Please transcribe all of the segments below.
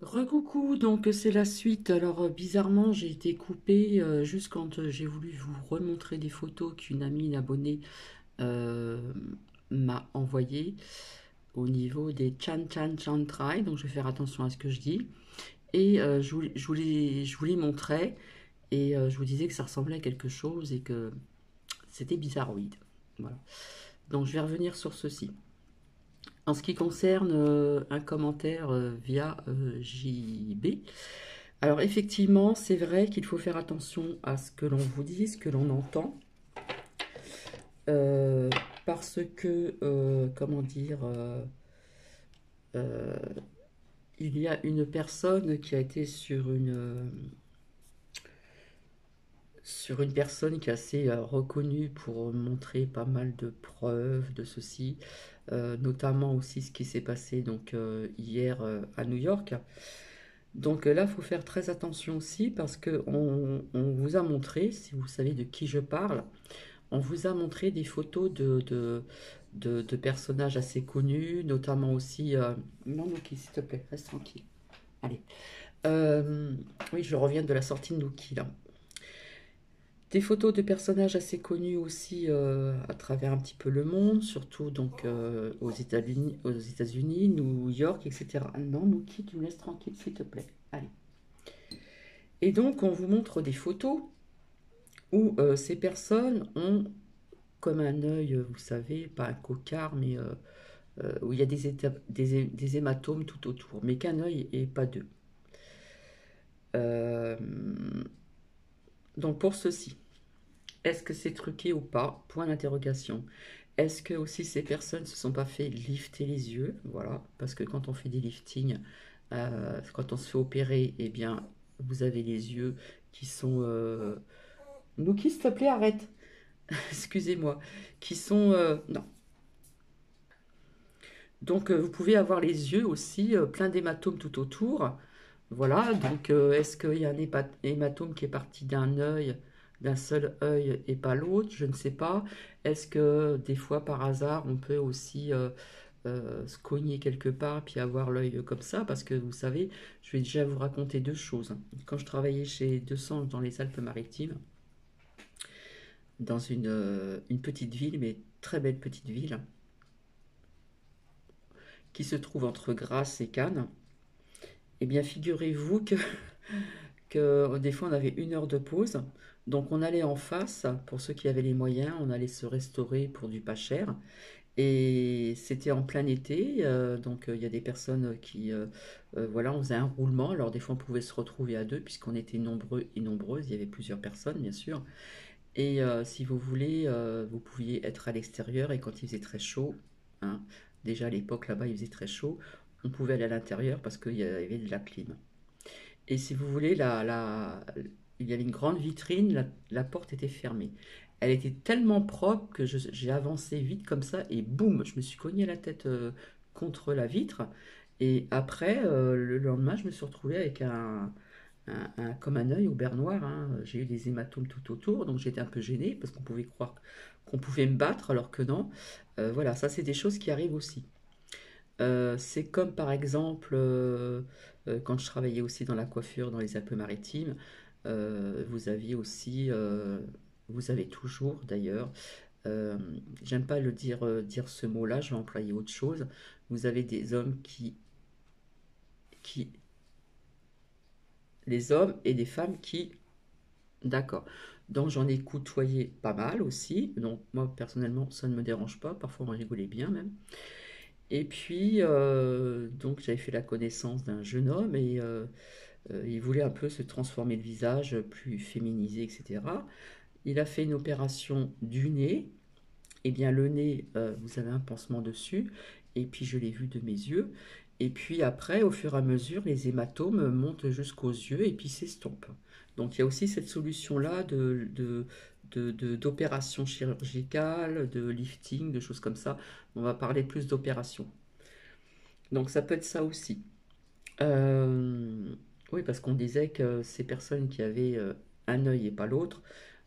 Recoucou, donc c'est la suite. Alors bizarrement, j'ai été coupée juste quand j'ai voulu vous remontrer des photos qu'une amie, une abonnée euh, m'a envoyées au niveau des Chan Chan Chan Trai. Donc je vais faire attention à ce que je dis. Et je vous les montrais et je vous disais que ça ressemblait à quelque chose et que c'était bizarroïde. Voilà. Donc je vais revenir sur ceci. En ce qui concerne un commentaire via JB, alors effectivement, c'est vrai qu'il faut faire attention à ce que l'on vous dit, ce que l'on entend, euh, parce que, comment dire, euh, il y a une personne qui a été sur une personne qui est assez reconnue pour montrer pas mal de preuves de ceci, notamment aussi ce qui s'est passé donc hier à New York. Donc là, il faut faire très attention aussi parce que on vous a montré, si vous savez de qui je parle, on vous a montré des photos de personnages assez connus, notamment aussi... Non, Nookie, s'il te plaît, reste tranquille. Allez. Euh, oui, je reviens de la sortie de Nookie, là. Des photos de personnages assez connus aussi à travers un petit peu le monde, surtout donc aux États-Unis, New York, etc. Non, Nookie, tu me laisses tranquille, s'il te plaît. Allez. Et donc, on vous montre des photos où ces personnes ont comme un œil, vous savez, pas un cocard, mais où il y a des hématomes tout autour, mais qu'un œil et pas deux. Euh, donc pour ceci, est-ce que c'est truqué ou pas? Point d'interrogation. Est-ce que aussi ces personnes ne se sont pas fait lifter les yeux? Voilà, parce que quand on fait des liftings, quand on se fait opérer, eh bien, vous avez les yeux qui sont... Nookie, s'il te plaît, arrête. Excusez-moi. Qui sont... non. Donc, vous pouvez avoir les yeux aussi plein d'hématomes tout autour. Voilà, donc est-ce qu'il y a un hématome qui est parti d'un œil, d'un seul œil et pas l'autre? Je ne sais pas. Est-ce que des fois, par hasard, on peut aussi se cogner quelque part puis avoir l'œil comme ça? Parce que vous savez, je vais déjà vous raconter deux choses. Quand je travaillais chez 200 dans les Alpes-Maritimes, dans une petite ville, mais très belle petite ville, qui se trouve entre Grasse et Cannes, eh bien, figurez-vous que des fois on avait 1 heure de pause. Donc on allait en face, pour ceux qui avaient les moyens, on allait se restaurer pour du pas cher. Et c'était en plein été, donc il y a des personnes qui, voilà, on faisait un roulement. Alors des fois on pouvait se retrouver à deux, puisqu'on était nombreux et nombreuses, il y avait plusieurs personnes bien sûr. Et si vous voulez, vous pouviez être à l'extérieur et quand il faisait très chaud, hein, déjà à l'époque là-bas il faisait très chaud, on pouvait aller à l'intérieur parce qu'il y avait de la clim. Et si vous voulez, il y avait une grande vitrine, la porte était fermée. Elle était tellement propre que j'ai avancé vite comme ça et boum, je me suis cogné la tête contre la vitre. Et après, le lendemain, je me suis retrouvé avec comme un œil au beurre noir, hein. J'ai eu des hématomes tout autour, donc j'étais un peu gênée parce qu'on pouvait croire qu'on pouvait me battre alors que non. Voilà, ça c'est des choses qui arrivent aussi. C'est comme par exemple quand je travaillais aussi dans la coiffure dans les Alpes-Maritimes, vous aviez aussi, vous avez toujours d'ailleurs, euh, j'aime pas dire ce mot-là, je vais employer autre chose. Vous avez des hommes qui, les hommes et des femmes qui, d'accord. Donc j'en ai côtoyé pas mal aussi. Donc moi personnellement ça ne me dérange pas. Parfois on rigolait bien même. Et puis, donc j'avais fait la connaissance d'un jeune homme et il voulait un peu se transformer le visage, plus féminisé, etc. Il a fait une opération du nez. Et bien le nez, vous avez un pansement dessus. Et puis je l'ai vu de mes yeux. Et puis après, au fur et à mesure, les hématomes montent jusqu'aux yeux et puis s'estompent. Donc il y a aussi cette solution-là d'opération chirurgicale, de lifting, de choses comme ça. On va parler plus d'opération. Donc ça peut être ça aussi. Euh, oui, parce qu'on disait que ces personnes qui avaient un œil et pas l'autre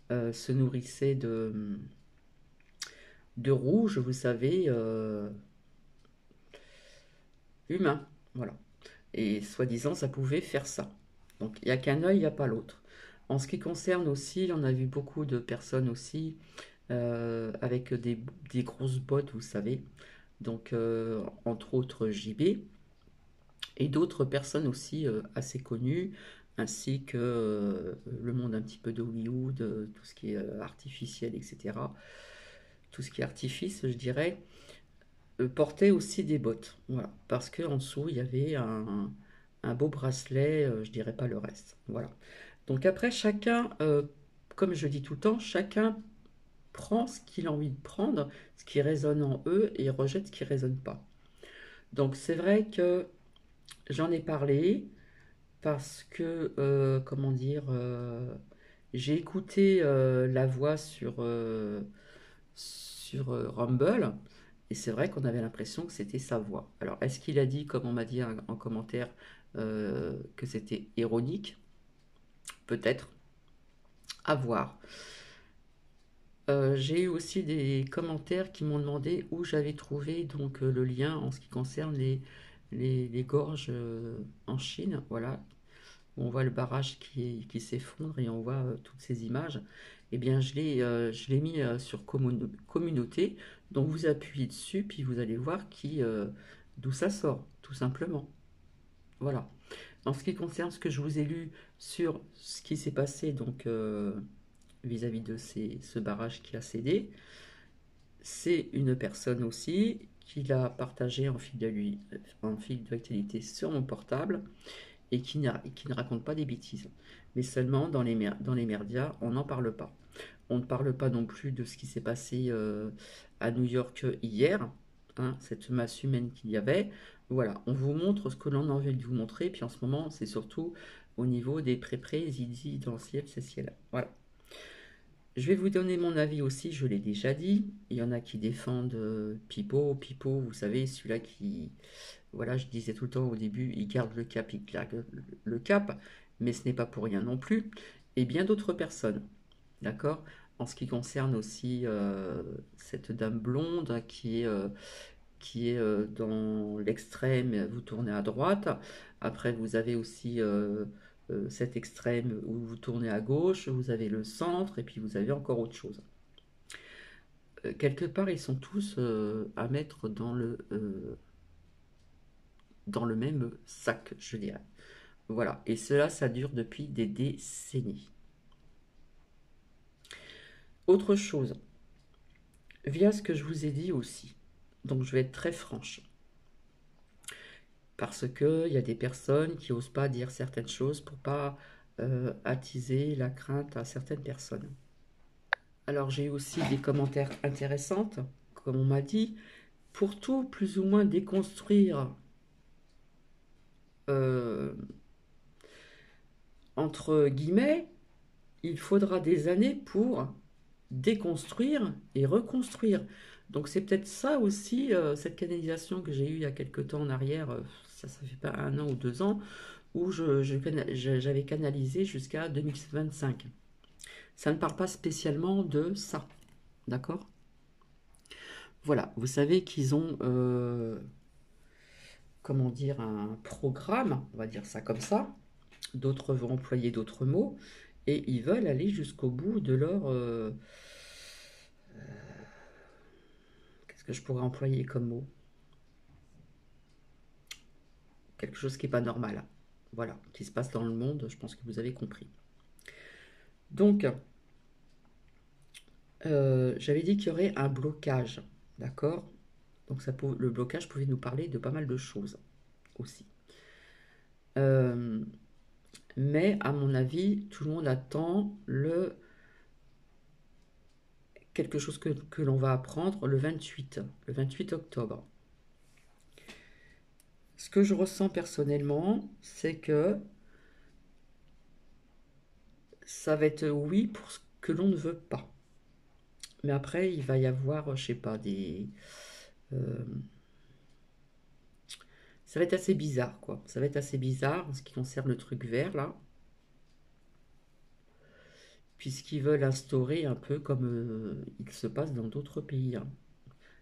se nourrissaient de rouge, vous savez, humain. Voilà. Et soi-disant, ça pouvait faire ça. Donc il n'y a qu'un œil, il n'y a pas l'autre. En ce qui concerne aussi, on a vu beaucoup de personnes aussi avec des grosses bottes, vous savez. Donc entre autres JB et d'autres personnes aussi assez connues, ainsi que le monde un petit peu de Hollywood, tout ce qui est artificiel, etc. Tout ce qui est artifice, je dirais, portait aussi des bottes. Voilà, parce qu'en dessous, il y avait un beau bracelet, je dirais pas le reste. Voilà. Donc après, chacun, comme je dis tout le temps, chacun prend ce qu'il a envie de prendre, ce qui résonne en eux, et rejette ce qui résonne pas. Donc c'est vrai que j'en ai parlé parce que, comment dire, j'ai écouté la voix sur Rumble, et c'est vrai qu'on avait l'impression que c'était sa voix. Alors, est-ce qu'il a dit, comme on m'a dit en commentaire, que c'était ironique? Peut-être, à voir. J'ai eu aussi des commentaires qui m'ont demandé où j'avais trouvé donc le lien en ce qui concerne les gorges en Chine, voilà, où on voit le barrage qui s'effondre et on voit toutes ces images. Eh bien, je l'ai mis sur communauté, donc vous appuyez dessus, puis vous allez voir d'où ça sort, tout simplement. Voilà. En ce qui concerne ce que je vous ai lu sur ce qui s'est passé donc vis-à-vis de ce barrage qui a cédé, c'est une personne aussi qui l'a partagé en fil d'actualité sur mon portable et qui ne raconte pas des bêtises. Mais seulement dans les médias, on n'en parle pas. On ne parle pas non plus de ce qui s'est passé à New York hier, hein, cette masse humaine qu'il y avait. Voilà, on vous montre ce que l'on a envie de vous montrer, puis en ce moment, c'est surtout au niveau des présidentielles, c'est ciel. Voilà. Je vais vous donner mon avis aussi, je l'ai déjà dit. Il y en a qui défendent Pipo, vous savez, celui-là qui, voilà, je disais tout le temps au début, il garde le cap, il garde le cap, mais ce n'est pas pour rien non plus. Et bien d'autres personnes, d'accord? En ce qui concerne aussi cette dame blonde qui est dans l'extrême, vous tournez à droite. Après, vous avez aussi cet extrême où vous tournez à gauche, vous avez le centre, et puis vous avez encore autre chose. Quelque part, ils sont tous à mettre dans le même sac, je dirais. Voilà, et cela, ça dure depuis des décennies. Autre chose, via ce que je vous ai dit aussi, donc je vais être très franche, parce qu'il y a des personnes qui n'osent pas dire certaines choses pour pas attiser la crainte à certaines personnes. Alors j'ai eu aussi des commentaires intéressants, comme on m'a dit, pour tout plus ou moins déconstruire euh, entre guillemets, il faudra des années pour déconstruire et reconstruire. Donc c'est peut-être ça aussi, cette canalisation que j'ai eue il y a quelque temps en arrière, ça fait pas 1 an ou 2 ans, où j'avais canalisé jusqu'à 2025. Ça ne parle pas spécialement de ça, d'accord? Voilà, vous savez qu'ils ont, comment dire, un programme, on va dire ça comme ça, d'autres vont employer d'autres mots, et ils veulent aller jusqu'au bout de leur... qu'est-ce que je pourrais employer comme mot? Quelque chose qui n'est pas normal. Voilà, qui se passe dans le monde, je pense que vous avez compris. Donc, j'avais dit qu'il y aurait un blocage, d'accord? Donc le blocage pouvait nous parler de pas mal de choses aussi. Euh, mais à mon avis, tout le monde attend quelque chose que l'on va apprendre le 28 octobre. Ce que je ressens personnellement, c'est que ça va être oui pour ce que l'on ne veut pas. Mais après, il va y avoir, je sais pas, euh, ça va être assez bizarre, quoi. Ça va être assez bizarre en ce qui concerne le truc vert, là. Puisqu'ils veulent instaurer un peu comme il se passe dans d'autres pays, hein.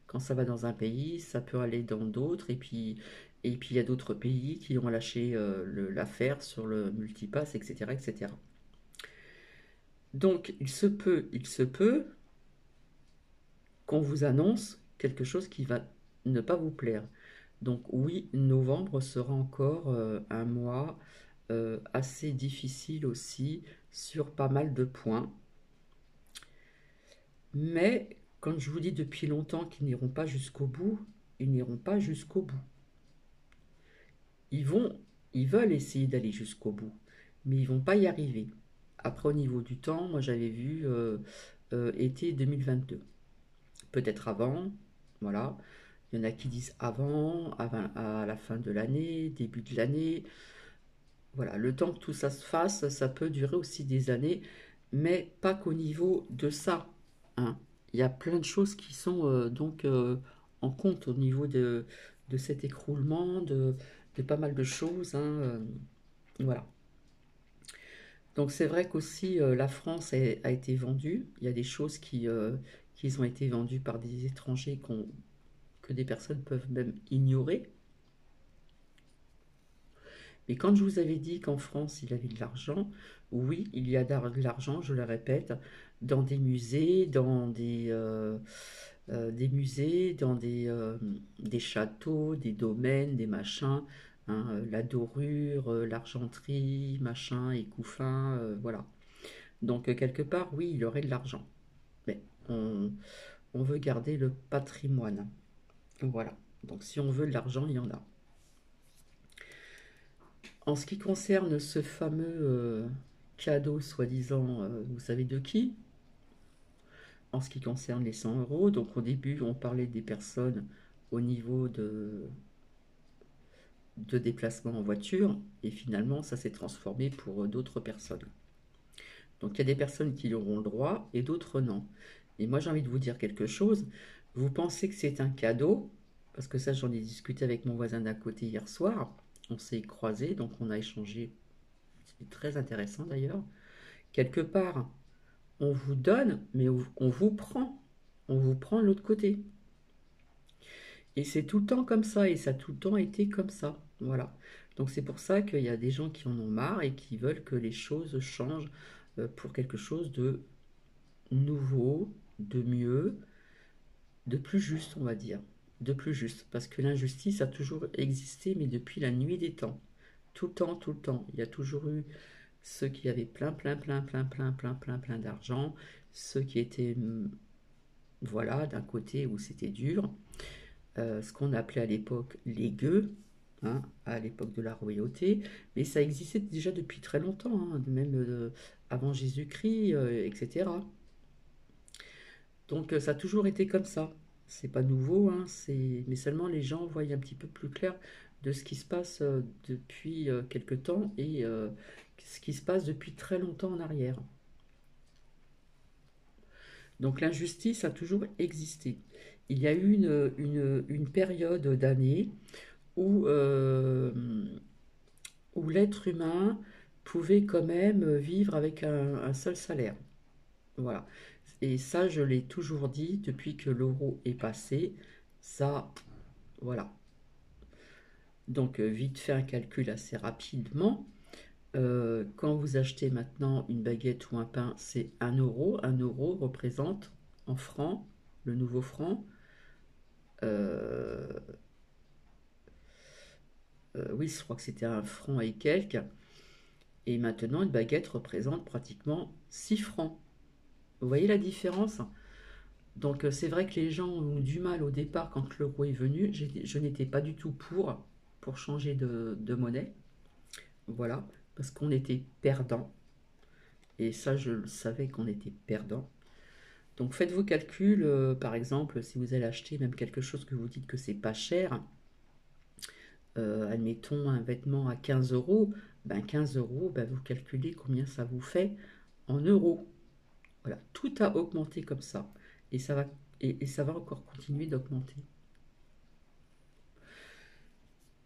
Quand ça va dans un pays, ça peut aller dans d'autres. Et puis, Et puis il y a d'autres pays qui ont lâché l'affaire sur le multipass, etc., etc. Donc il se peut qu'on vous annonce quelque chose qui va ne pas vous plaire. Donc oui, novembre sera encore un mois assez difficile aussi sur pas mal de points. Mais quand je vous dis depuis longtemps qu'ils n'iront pas jusqu'au bout, ils n'iront pas jusqu'au bout. Ils vont, ils veulent essayer d'aller jusqu'au bout, mais ils vont pas y arriver. Après, au niveau du temps, moi j'avais vu été 2022. Peut-être avant, voilà. Il y en a qui disent avant, à la fin de l'année, début de l'année. Voilà, le temps que tout ça se fasse, ça peut durer aussi des années, mais pas qu'au niveau de ça, hein. Il y a plein de choses qui sont en compte au niveau de cet écroulement, de pas mal de choses, hein, voilà. Donc c'est vrai qu'aussi la France a été vendue. Il y a des choses qui ont été vendues par des étrangers que des personnes peuvent même ignorer. Mais quand je vous avais dit qu'en France, il y avait de l'argent, oui, il y a de l'argent, je le répète, dans des musées, des châteaux, des domaines, des machins, hein, la dorure, l'argenterie, machin, et couffin, voilà. Donc, quelque part, oui, il y aurait de l'argent. Mais on veut garder le patrimoine. Voilà. Donc, si on veut de l'argent, il y en a. En ce qui concerne ce fameux cadeau, soi-disant, vous savez de qui? En ce qui concerne les 100 euros, donc au début, on parlait des personnes au niveau de déplacement en voiture, et finalement, ça s'est transformé pour d'autres personnes. Donc il y a des personnes qui y auront le droit et d'autres non. Et moi, j'ai envie de vous dire quelque chose. Vous pensez que c'est un cadeau, parce que ça, j'en ai discuté avec mon voisin d'à côté hier soir. On s'est croisés, donc on a échangé. C'est très intéressant d'ailleurs. Quelque part, on vous donne, mais on vous prend. On vous prend de l'autre côté. Et c'est tout le temps comme ça, et ça a tout le temps été comme ça. Voilà. Donc c'est pour ça qu'il y a des gens qui en ont marre et qui veulent que les choses changent pour quelque chose de nouveau, de mieux, de plus juste, on va dire. De plus juste. Parce que l'injustice a toujours existé, mais depuis la nuit des temps. Tout le temps, tout le temps. Il y a toujours eu ceux qui avaient plein d'argent, ceux qui étaient, voilà, d'un côté où c'était dur, ce qu'on appelait à l'époque les gueux, hein, à l'époque de la royauté, mais ça existait déjà depuis très longtemps, hein, même avant Jésus-Christ, etc. Donc ça a toujours été comme ça. C'est pas nouveau, hein, mais seulement les gens voient un petit peu plus clair de ce qui se passe depuis quelque temps et ce qui se passe depuis très longtemps en arrière. Donc l'injustice a toujours existé. Il y a eu une période d'années où où l'être humain pouvait quand même vivre avec un seul salaire. Voilà. Et ça, je l'ai toujours dit depuis que l'euro est passé. Ça, voilà. Donc, vite fait un calcul assez rapidement. Quand vous achetez maintenant une baguette ou un pain, c'est 1 euro. 1 euro représente en francs, le nouveau franc, euh, oui, je crois que c'était 1 franc et quelques. Et maintenant, une baguette représente pratiquement 6 francs. Vous voyez la différence? Donc c'est vrai que les gens ont eu du mal au départ quand l'euro est venu. Je n'étais pas du tout pour changer de monnaie. Voilà, parce qu'on était perdant. Et ça, je le savais qu'on était perdant. Donc faites vos calculs, par exemple, si vous allez acheter même quelque chose que vous dites que c'est pas cher, admettons un vêtement à 15 euros, ben 15 euros, ben vous calculez combien ça vous fait en euros. Voilà, tout a augmenté comme ça. Et ça va, et ça va encore continuer d'augmenter.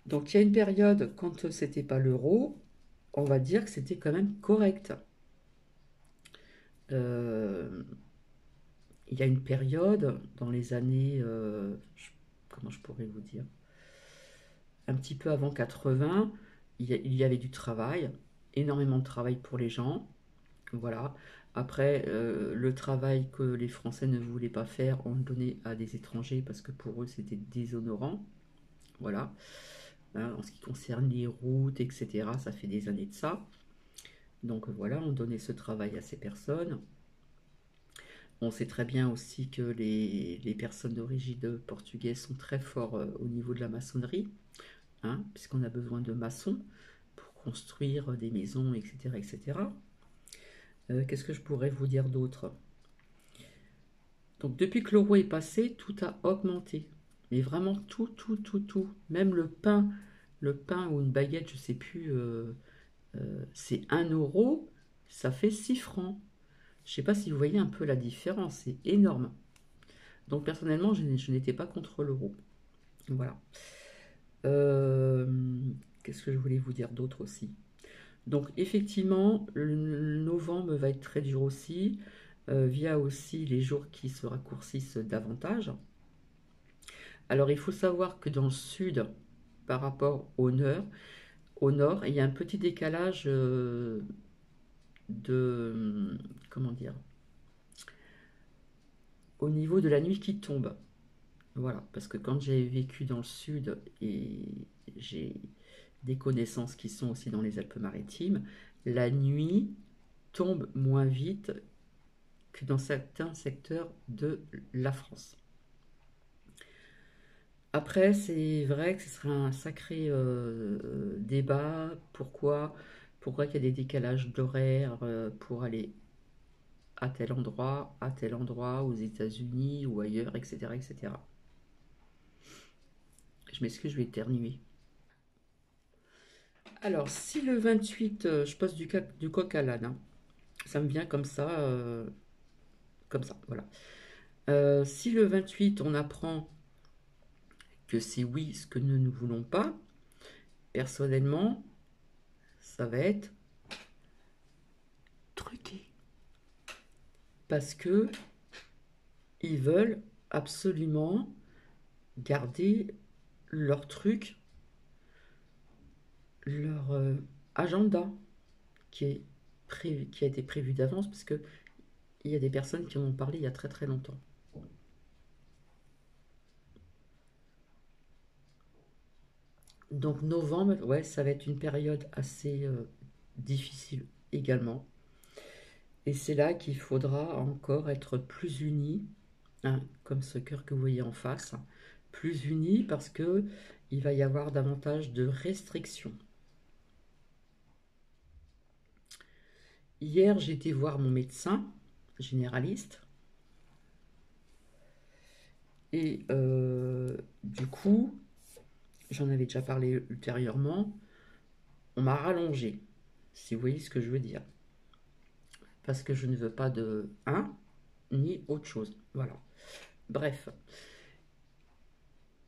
Donc il y a une période, quand c'était pas l'euro, on va dire que c'était quand même correct. Euh, il y a une période dans les années, comment je pourrais vous dire, un petit peu avant 80, il y avait du travail, énormément de travail pour les gens. Voilà. Après, le travail que les Français ne voulaient pas faire, on le donnait à des étrangers parce que pour eux, c'était déshonorant. Voilà. Hein, en ce qui concerne les routes, etc., ça fait des années de ça. Donc voilà, on donnait ce travail à ces personnes. On sait très bien aussi que les personnes d'origine portugaise sont très forts au niveau de la maçonnerie, hein, puisqu'on a besoin de maçons pour construire des maisons, etc. etc. Qu'est-ce que je pourrais vous dire d'autre? Donc depuis que l'euro est passé, tout a augmenté. Mais vraiment tout, tout, tout, tout. Même le pain ou une baguette, je sais plus, c'est 1 euro, ça fait 6 francs. Je ne sais pas si vous voyez un peu la différence, c'est énorme. Donc personnellement, je n'étais pas contre l'euro. Voilà. Euh, Qu'est-ce que je voulais vous dire d'autre aussi? Donc effectivement, le novembre va être très dur aussi, via aussi les jours qui se raccourcissent davantage. Alors il faut savoir que dans le sud, par rapport au nord, il y a un petit décalage de, comment dire, au niveau de la nuit qui tombe. Voilà, parce que quand j'ai vécu dans le sud et j'ai des connaissances qui sont aussi dans les Alpes-Maritimes, la nuit tombe moins vite que dans certains secteurs de la France. Après, c'est vrai que ce serait un sacré débat. Pourquoi il y a des décalages d'horaire pour aller à tel endroit, aux États-Unis ou ailleurs, etc., etc. Je m'excuse, je vais éternuer. Alors, si le 28, je passe du coq à l'âne, hein. Ça me vient comme ça, voilà. Si le 28, on apprend que c'est oui ce que nous ne voulons pas, personnellement, ça va être truqué. Parce que ils veulent absolument garder leur truc, leur agenda qui a été prévu d'avance, parce que il y a des personnes qui en ont parlé il y a très très longtemps. Donc novembre, ouais, ça va être une période assez difficile également. Et c'est là qu'il faudra encore être plus unis, hein, comme ce cœur que vous voyez en face, plus unis parce que il va y avoir davantage de restrictions. Hier, j'ai été voir mon médecin généraliste et du coup, j'en avais déjà parlé ultérieurement, on m'a rallongé, si vous voyez ce que je veux dire. Parce que je ne veux pas de un ni autre chose. Voilà. Bref.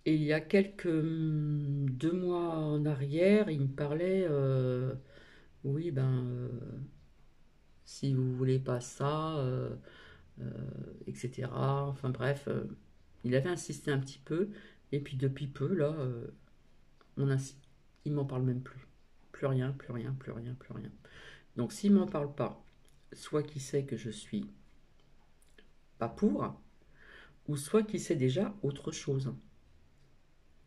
Et il y a quelques 2 mois en arrière, il me parlait, oui, ben, si vous voulez pas ça, euh, etc. Enfin bref, il avait insisté un petit peu, et puis depuis peu, là, on insi- il m'en parle même plus. Plus rien, plus rien, plus rien, plus rien. Donc s'il m'en parle pas, soit qu'il sait que je suis pas pour, ou soit qu'il sait déjà autre chose.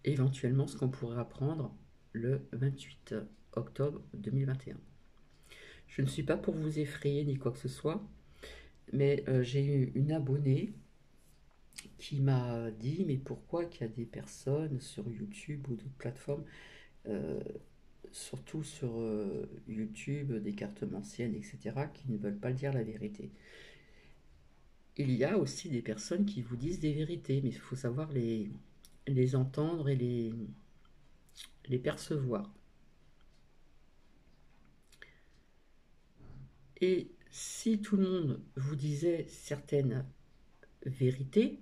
Éventuellement ce qu'on pourrait apprendre le 28 octobre 2021. Je ne suis pas pour vous effrayer ni quoi que ce soit, mais j'ai eu une abonnée qui m'a dit mais pourquoi qu'il y a des personnes sur YouTube ou d'autres plateformes, euh, surtout sur YouTube, des cartes anciennes, etc., qui ne veulent pas dire la vérité. Il y a aussi des personnes qui vous disent des vérités, mais il faut savoir les entendre et les percevoir. Et si tout le monde vous disait certaines vérités,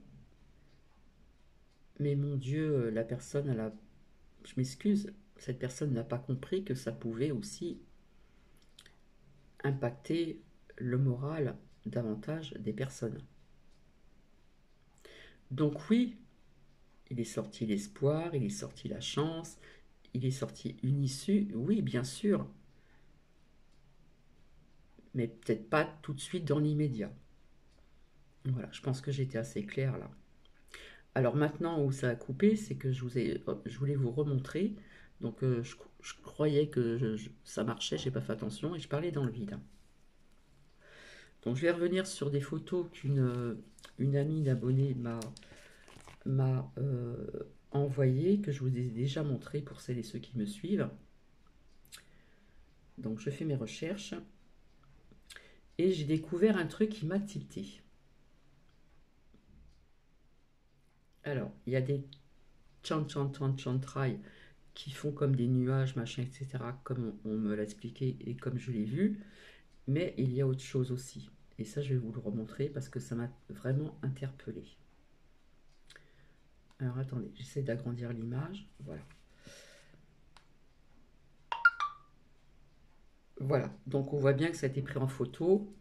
mais mon Dieu, la personne, je m'excuse, cette personne n'a pas compris que ça pouvait aussi impacter le moral davantage des personnes. Donc oui, il est sorti l'espoir, il est sorti la chance, il est sorti une issue, oui, bien sûr, mais peut-être pas tout de suite dans l'immédiat. Voilà, je pense que j'étais assez claire là. Alors maintenant où ça a coupé, c'est que je voulais vous remontrer. Donc je croyais que ça marchait, j'ai pas fait attention et je parlais dans le vide. Donc je vais revenir sur des photos une amie d'abonnés m'a envoyées, que je vous ai déjà montrées pour celles et ceux qui me suivent. Donc je fais mes recherches et j'ai découvert un truc qui m'a tilté. Alors, il y a des chantrai qui font comme des nuages, machin, etc., comme on me l'a expliqué et comme je l'ai vu, mais il y a autre chose aussi. Et ça, je vais vous le remontrer parce que ça m'a vraiment interpellé. Alors, attendez, j'essaie d'agrandir l'image. Voilà. Voilà, donc on voit bien que ça a été pris en photo.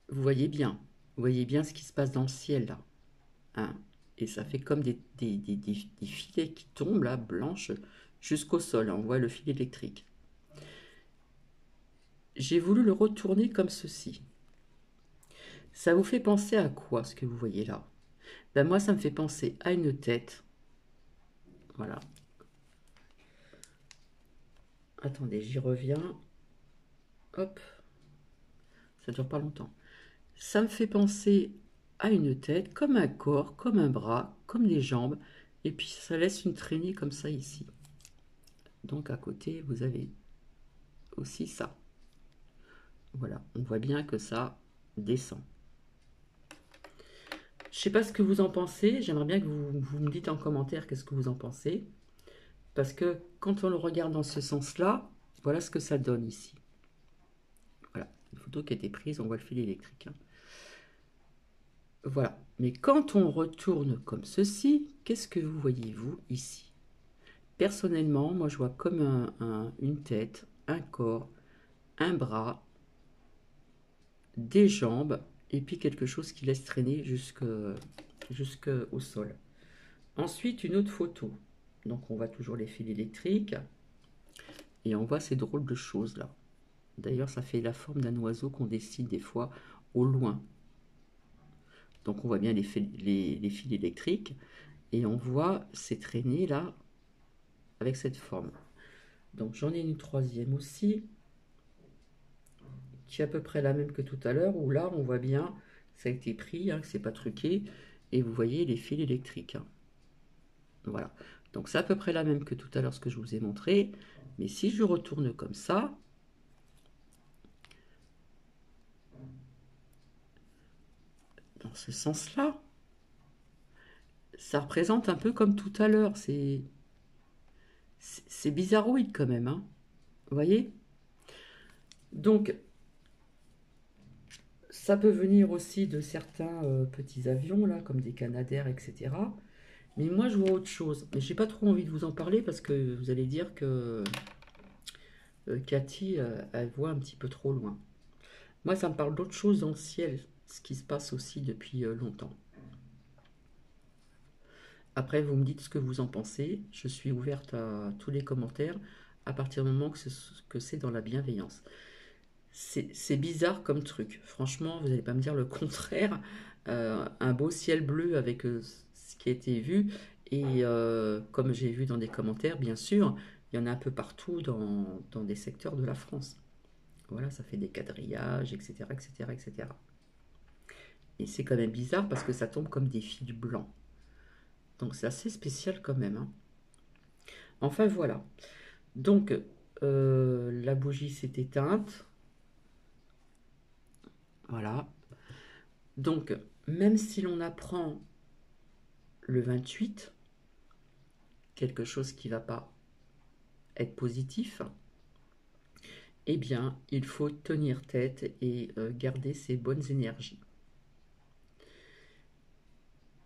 Vous voyez bien ce qui se passe dans le ciel là. Hein. Et ça fait comme des filets qui tombent là, blanches, jusqu'au sol. On voit le fil électrique. J'ai voulu le retourner comme ceci. Ça vous fait penser à quoi ce que vous voyez là? Ben moi, ça me fait penser à une tête. Voilà. Attendez, j'y reviens. Hop, ça dure pas longtemps. Ça me fait penser à une tête, comme un corps, comme un bras, comme des jambes. Et puis ça laisse une traînée comme ça ici. Donc à côté, vous avez aussi ça. Voilà, on voit bien que ça descend. Je ne sais pas ce que vous en pensez. J'aimerais bien que vous me dites en commentaire qu'est-ce que vous en pensez. Parce que quand on le regarde dans ce sens-là, voilà ce que ça donne ici. Voilà, une photo qui a été prise, on voit le fil électrique. Hein. Voilà, mais quand on retourne comme ceci, qu'est-ce que vous voyez, vous, ici? Personnellement, moi, je vois comme une tête, un corps, un bras, des jambes, et puis quelque chose qui laisse traîner jusqu'au sol. Ensuite, une autre photo. Donc, on voit toujours les fils électriques, et on voit ces drôles de choses-là. D'ailleurs, ça fait la forme d'un oiseau qu'on dessine des fois au loin. Donc, on voit bien les fils électriques, et on voit ces traînées là, avec cette forme. Donc, j'en ai une troisième aussi, qui est à peu près la même que tout à l'heure, où là, on voit bien, ça a été pris, hein, que c'est pas truqué, et vous voyez les fils électriques. Hein. Voilà. Donc, c'est à peu près la même que tout à l'heure, ce que je vous ai montré, mais si je retourne comme ça, dans ce sens-là, ça représente un peu comme tout à l'heure. C'est bizarroïde quand même. Hein. Vous voyez? Donc, ça peut venir aussi de certains petits avions, là, comme des Canadair, etc. Mais moi, je vois autre chose. Mais j'ai pas trop envie de vous en parler parce que vous allez dire que Cathy, elle voit un petit peu trop loin. Moi, ça me parle d'autre chose dans le ciel, ce qui se passe aussi depuis longtemps. Après, vous me dites ce que vous en pensez. Je suis ouverte à tous les commentaires à partir du moment que c'est dans la bienveillance. C'est bizarre comme truc. Franchement, vous n'allez pas me dire le contraire. Un beau ciel bleu avec ce qui a été vu. Et comme j'ai vu dans des commentaires, bien sûr, il y en a un peu partout dans des secteurs de la France. Voilà, ça fait des quadrillages, etc., etc., etc. Et c'est quand même bizarre parce que ça tombe comme des fils blancs. Donc c'est assez spécial quand même. Hein. Enfin voilà. Donc la bougie s'est éteinte. Voilà. Donc même si l'on apprend le 28, quelque chose qui ne va pas être positif, eh bien il faut tenir tête et garder ses bonnes énergies.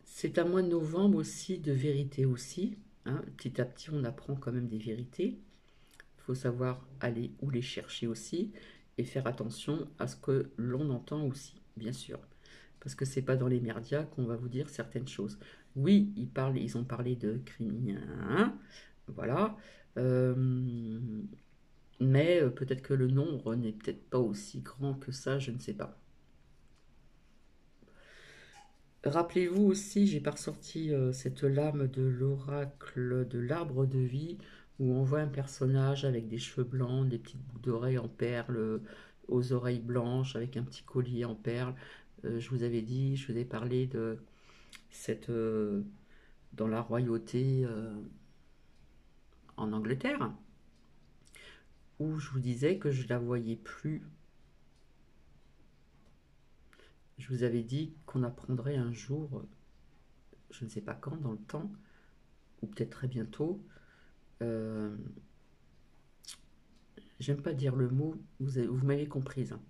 C'est un mois de novembre aussi de vérité aussi. Hein. Petit à petit on apprend quand même des vérités. Il faut savoir aller où les chercher aussi et faire attention à ce que l'on entend aussi, bien sûr. parce que c'est pas dans les médias qu'on va vous dire certaines choses. Oui, ils ont parlé de Crimiens, voilà, euh, mais peut-être que le nombre n'est peut-être pas aussi grand que ça, je ne sais pas. Rappelez-vous aussi, j'ai pas ressorti cette lame de l'oracle de l'arbre de vie, où on voit un personnage avec des cheveux blancs, des petites boucles d'oreilles en perles, aux oreilles blanches, avec un petit collier en perles. Je vous avais dit, je vous ai parlé de cette dans la royauté en Angleterre, où je vous disais que je la voyais plus. Je vous avais dit qu'on apprendrait un jour, je ne sais pas quand, dans le temps, ou peut-être très bientôt. euh, J'aime pas dire le mot, vous m'avez comprise, hein.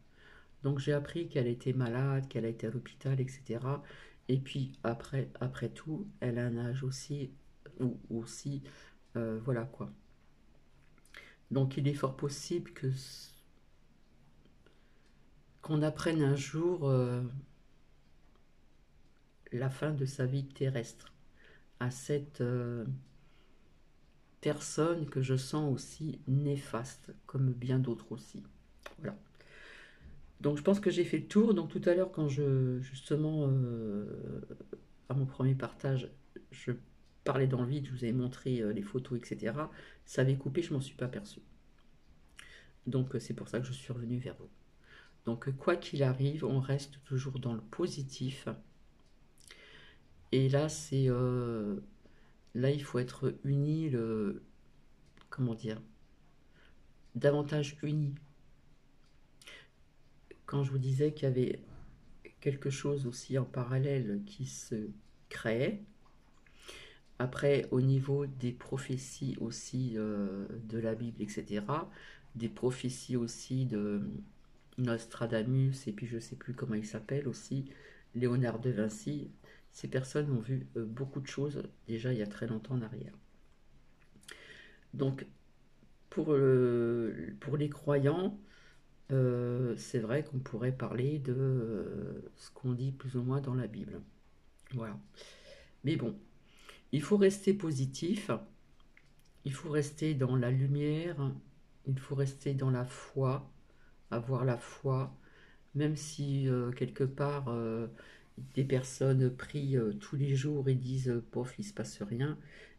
Donc j'ai appris qu'elle était malade, qu'elle a été à l'hôpital, etc. Et puis après tout, elle a un âge aussi, ou aussi, voilà quoi. Donc il est fort possible qu'on apprenne un jour la fin de sa vie terrestre à cette personne que je sens aussi néfaste, comme bien d'autres aussi. Voilà. Donc je pense que j'ai fait le tour. Donc tout à l'heure, quand justement, à mon premier partage, je parlais dans le vide, je vous avais montré les photos, etc. Ça avait coupé, je m'en suis pas aperçu. Donc c'est pour ça que je suis revenu vers vous. Donc quoi qu'il arrive, on reste toujours dans le positif. Et là, là, il faut être uni, comment dire, davantage uni. Quand je vous disais qu'il y avait quelque chose aussi en parallèle qui se créait, après, au niveau des prophéties aussi de la Bible, etc., des prophéties aussi de Nostradamus, et puis je ne sais plus comment il s'appelle aussi, Léonard de Vinci, ces personnes ont vu beaucoup de choses déjà il y a très longtemps en arrière. Donc, pour les croyants, c'est vrai qu'on pourrait parler de ce qu'on dit plus ou moins dans la Bible. Voilà. Mais bon, il faut rester positif, il faut rester dans la lumière, il faut rester dans la foi, avoir la foi, même si quelque part des personnes prient tous les jours et disent pof, il ne se passe rien,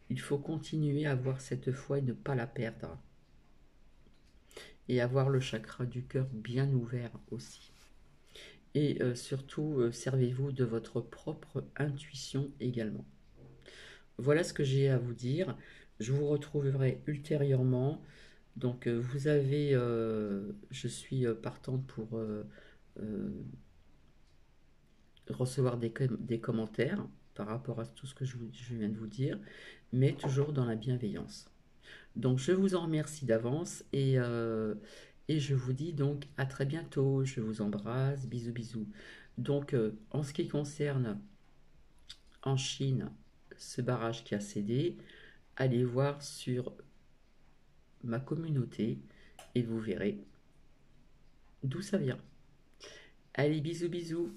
il faut continuer à avoir cette foi et ne pas la perdre. Et avoir le chakra du cœur bien ouvert aussi. Et surtout, servez-vous de votre propre intuition également. Voilà ce que j'ai à vous dire. Je vous retrouverai ultérieurement. Donc vous avez, je suis partante pour recevoir des commentaires par rapport à tout ce que je viens de vous dire, mais toujours dans la bienveillance. Donc je vous en remercie d'avance et je vous dis donc à très bientôt. Je vous embrasse, bisous bisous. Donc en ce qui concerne en Chine ce barrage qui a cédé, allez voir sur ma communauté et vous verrez d'où ça vient. Allez, bisous bisous.